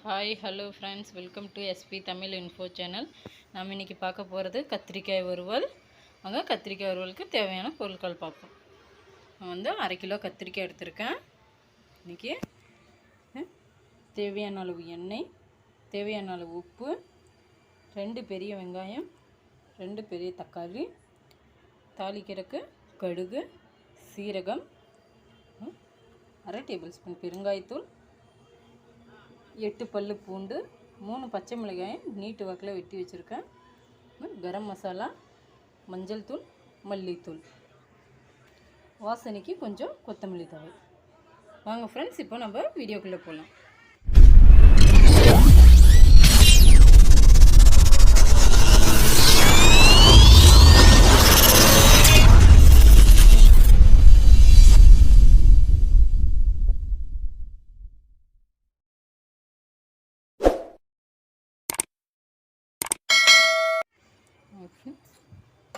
Hi hello friends, welcome to SP Tamil info channel. நாம் இன்றைக்கி பார்க்க போகிறது கத்திரிக்காய் வறுவல். அங்கே கத்திரிக்காய் வறுவலுக்கு தேவையான பொருட்கள் பார்ப்போம். நான் வந்து 1/2 கிலோ கத்திரிக்காய் எடுத்திருக்கேன். இன்றைக்கி தேவையான அளவு எண்ணெய், தேவையான அளவு உப்பு, 2 பெரிய வெங்காயம், 2 பெரிய தக்காளி, தாளிக்கிறதுக்கு கடுகு, சீரகம், 1/2 டேபிள் ஸ்பூன் பெருங்காயத்தூள், 8 பல்லு பூண்டு, 3 பச்சை மிளகாய் நீட்டு வாக்கில் வெட்டி வச்சுருக்கேன், கரம் மசாலா, மஞ்சள் தூள், மல்லித்தூள், வாசனைக்கு கொஞ்சம் கொத்தமல்லி தழை. வாங்க ஃப்ரெண்ட்ஸ், இப்போ நம்ம வீடியோக்குள்ளே போகலாம்.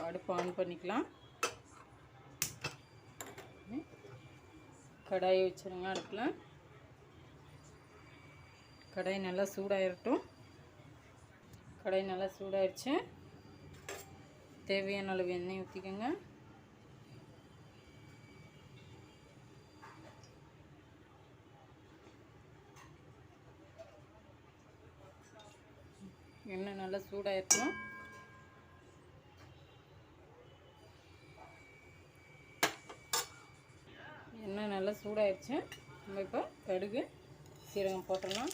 அடுப்பு ஆன் பண்ணிக்கலாம். கடாயை வச்சுருங்க. அடுப்பில் கடாய் நல்லா சூடாயிரட்டும். கடாய் நல்லா சூடாயிடுச்சு. தேவையான அளவு எண்ணெய் ஊற்றிக்கோங்க. எண்ணெய் நல்லா சூடாயிரட்டும். எண்ணெய் நல்லா சூடாயிடுச்சு. நம்ம இப்போ கடுகு சீரகம் போட்டுடலாம்.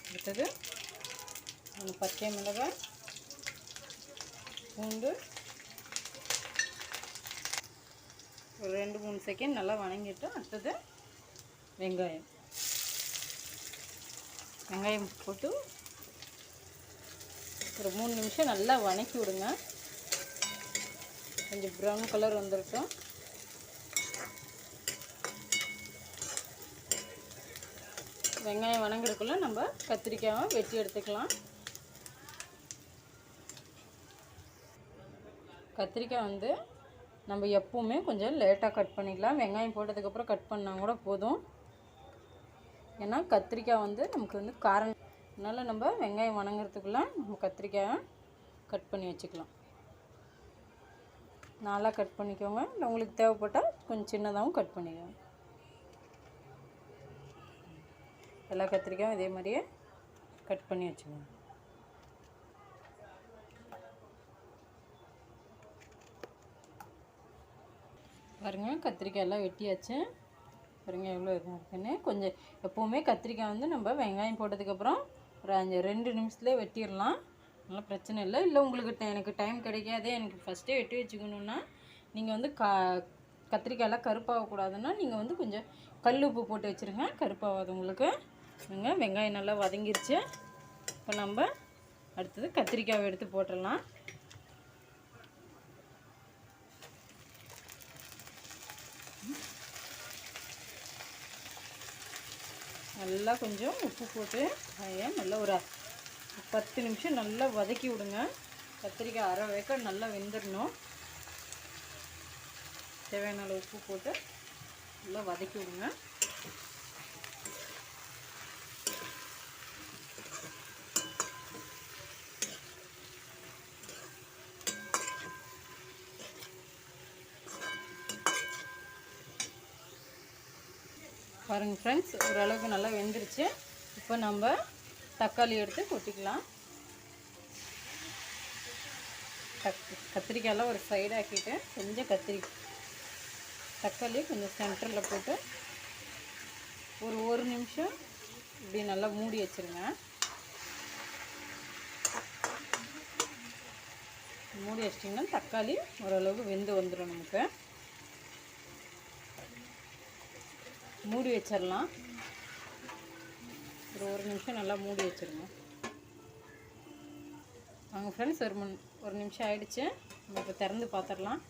அடுத்தது பச்சை மிளகாய், பூண்டு ஒரு 2-3 செகண்ட் நல்லா வணங்கிட்டு, அடுத்தது வெங்காயம் போட்டு ஒரு 3 நிமிஷம் நல்லா வணக்கி விடுங்க. கொஞ்சம் ப்ரௌன் கலர் வந்துருக்கும். வெங்காயம் வணங்குறதுக்குள்ள நம்ம கத்திரிக்காயை வெட்டி எடுத்துக்கலாம். கத்திரிக்காய் வந்து நம்ம எப்பவுமே கொஞ்சம் லேட்டாக கட் பண்ணிக்கலாம். வெங்காயம் போட்டதுக்கப்புறம் கட் பண்ணால் கூட போதும். ஏன்னா கத்திரிக்காய் வந்து நமக்கு வந்து காரம், அதனால் நம்ம வெங்காயம் வணங்குறதுக்குள்ளே நம்ம கத்திரிக்காயை கட் பண்ணி வச்சுக்கலாம். நாளாக கட் பண்ணிக்கோங்க. இல்லை உங்களுக்கு தேவைப்பட்டால் கொஞ்சம் சின்னதாகவும் கட் பண்ணிக்கோங்க. எல்லா கத்திரிக்காயும் இதே மாதிரியே கட் பண்ணி வச்சுக்கோங்க. பாருங்கள், கத்திரிக்காய் எல்லாம் வெட்டியாச்சு. பாருங்கள் எவ்வளோ இதாக இருக்குன்னு. கொஞ்சம் எப்போவுமே கத்திரிக்காய் வந்து நம்ம வெங்காயம் போட்டதுக்கப்புறம் ஒரு 2 நிமிஷத்துலேயே வெட்டிடலாம். அதனால் பிரச்சனை இல்லை. இல்லை உங்களுக்கு எனக்கு டைம் கிடைக்காதே, எனக்கு ஃபஸ்ட்டே வெட்டி வச்சுக்கணுன்னா நீங்கள் வந்து கத்திரிக்காயெல்லாம் கருப்பாகக்கூடாதுன்னா நீங்கள் வந்து கொஞ்சம் கல் உப்பு போட்டு வச்சுருங்க, கருப்பாகாது உங்களுக்கு. வெங்காயம் நல்லா வதங்கிருச்சு. இப்போ நம்ம அடுத்தது கத்திரிக்காயை எடுத்து போட்டுடலாம். நல்லா கொஞ்சம் உப்பு போட்டு நல்லா ஒரு 10 நிமிஷம் நல்லா வதக்கி விடுங்க. கத்திரிக்காய் அரை வேக்காடு நல்லா வெந்துடணும். தேவையான அளவு உப்பு போட்டு நல்லா வதக்கி விடுங்க. பாருங்கள் ஃப்ரெண்ட்ஸ், ஓரளவுக்கு நல்லா வெந்துருச்சு. இப்போ நம்ம தக்காளி எடுத்து கொட்டிக்கலாம். கத்திரிக்காயெல்லாம் ஒரு சைடாக்கிட்டு கொஞ்சம் தக்காளி கொஞ்சம் சென்டரில் போட்டு ஒரு நிமிஷம் இப்படி நல்லா மூடி வச்சுருங்க. மூடி வச்சிட்டிங்கன்னா தக்காளி ஓரளவுக்கு வெந்து வந்துடும். நமக்கு மூடி வச்சிடலாம். ஒரு நிமிஷம் நல்லா மூடி வச்சுருங்க. வாங்க ஃப்ரெண்ட்ஸ், ஒரு நிமிஷம் ஆயிடுச்சு. நம்ம இப்போ திறந்து பார்த்துடலாம்.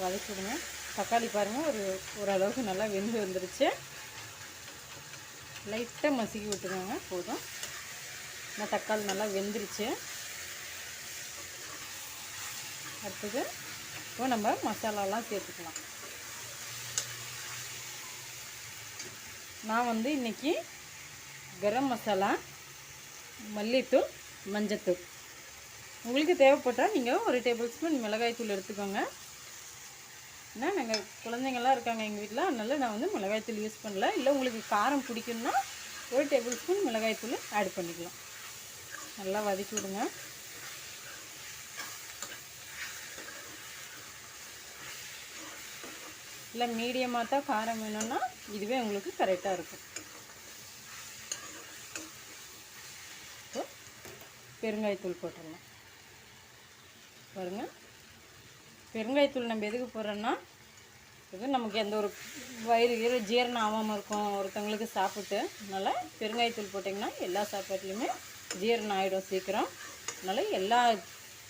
வதக்கி விடுங்க. தக்காளி பாருங்கள் ஓரளவுக்கு நல்லா வெந்து வந்துடுச்சு. லைட்டாக மசிக்கி விட்டுக்கோங்க போதும். இந்த தக்காளி நல்லா வெந்துருச்சு. அடுத்தது இப்போ நம்ம மசாலாலாம் சேர்த்துக்கலாம். நான் வந்து இன்றைக்கி கரம் மசாலா, மல்லித்தூள், மஞ்சத்தூள், உங்களுக்கு தேவைப்பட்டால் நீங்கள் 1 டேபிள் ஸ்பூன் மிளகாய்த்தூள் எடுத்துக்கோங்க. ஏன்னா நாங்கள் குழந்தைங்கள்லாம் இருக்காங்க எங்கள் வீட்டில், அதனால் நான் வந்து மிளகாய்த்தூள் யூஸ் பண்ணல. இல்லை உங்களுக்கு காரம் பிடிக்குன்னா 1 டேபிள் ஸ்பூன் மிளகாய்த்தூள் ஆட் பண்ணிக்கலாம். நல்லா வதக்கி விடுங்க. இல்லை மீடியமாக தான் காரம் வேணும்னா இதுவே உங்களுக்கு கரெக்டாக இருக்கும். இப்போ பெருங்காயத்தூள் போட்டுடலாம். பாருங்கள், பெருங்காயத்தூள் நம்ம எதுக்கு போடுறோன்னா, இது நமக்கு எந்த ஒரு வயிறு ஜீரணம் ஆகாமல் இருக்கும் ஒருத்தவங்களுக்கு சாப்பிட்டு. அதனால் பெருங்காயத்தூள் போட்டிங்கன்னா எல்லா சாப்பாட்லேயுமே ஜீரணம் ஆகிடும் சீக்கிரம். அதனால் எல்லா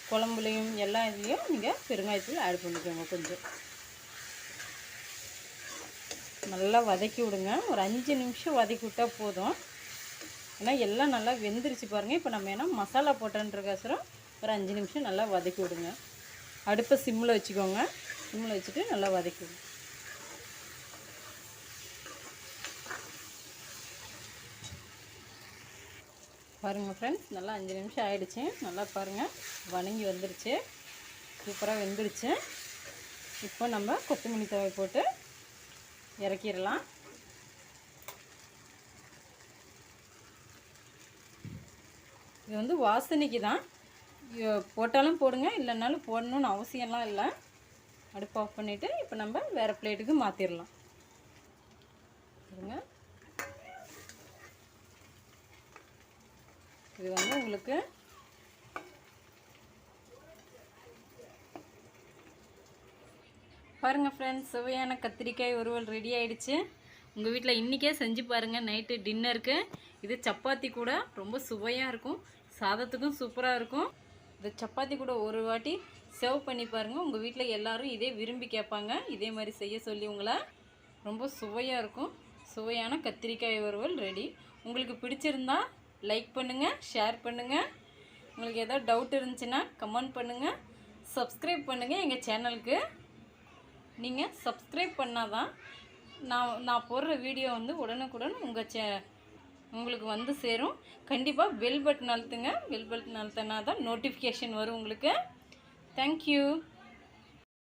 குழம்புலையும் எல்லா இதுலேயும் நீங்கள் பெருங்காயத்தூள் ஆட் பண்ணிக்கோங்க. கொஞ்சம் நல்லா வதக்கி விடுங்க. ஒரு 5 நிமிஷம் வதக்கி விட்டால் போதும். ஏன்னா எல்லாம் நல்லா வெந்துருச்சு பாருங்கள். இப்போ நம்ம ஏன்னா மசாலா போட்டோன்றக்கோசரம் ஒரு 5 நிமிஷம் நல்லா வதக்கி விடுங்க. அடுப்பை சிம்மில் வச்சுக்கோங்க. சிம்மில் வச்சுட்டு நல்லா வதக்கி விடுங்க. பாருங்கள் ஃப்ரெண்ட்ஸ், நல்லா 5 நிமிஷம் ஆகிடுச்சு. நல்லா பாருங்கள், வணங்கி வந்துருச்சு, சூப்பராக வெந்துருச்சு. இப்போ நம்ம கொத்தமல்லி தழை போட்டு இறக்கிடலாம். இது வந்து வாசனைக்கு தான், போட்டாலும் போடுங்க, இல்லைனாலும் போடணுன்னு அவசியம்லாம் இல்லை. அடுப்பு ஆஃப் பண்ணிவிட்டு இப்போ நம்ம வேறு பிளேட்டுக்கு மாற்றிடலாம். பாருங்க, இது வந்து உங்களுக்கு பாருங்கள் ஃப்ரெண்ட்ஸ், சுவையான கத்திரிக்காய் வறுவல் ரெடி ஆகிடுச்சு. உங்கள் வீட்டில் இன்றைக்கே செஞ்சு பாருங்கள். நைட்டு டின்னருக்கு இது சப்பாத்தி கூட ரொம்ப சுவையாக இருக்கும், சாதத்துக்கும் சூப்பராக இருக்கும். இது சப்பாத்தி கூட ஒரு வாட்டி சர்வ் பண்ணி பாருங்கள். உங்கள் வீட்டில் எல்லோரும் இதே விரும்பி கேட்பாங்க. இதே மாதிரி செய்ய சொல்லி உங்களை. ரொம்ப சுவையாக இருக்கும். சுவையான கத்திரிக்காய் வறுவல் ரெடி. உங்களுக்கு பிடிச்சிருந்தா லைக் பண்ணுங்கள், ஷேர் பண்ணுங்கள். உங்களுக்கு ஏதாவது டவுட் இருந்துச்சுன்னா கமெண்ட் பண்ணுங்கள். சப்ஸ்கிரைப் பண்ணுங்கள் எங்கள் சேனலுக்கு. நீங்கள் சப்ஸ்கிரைப் பண்ணால் தான் நான் போடுற வீடியோ வந்து உடனுக்குடன் உங்களுக்கு வந்து சேரும். கண்டிப்பாக பெல் பட்டன் அழுத்துங்க. பெல் பட்டன் அழுத்தினா தான் நோட்டிஃபிகேஷன் வரும் உங்களுக்கு. தேங்க்யூ.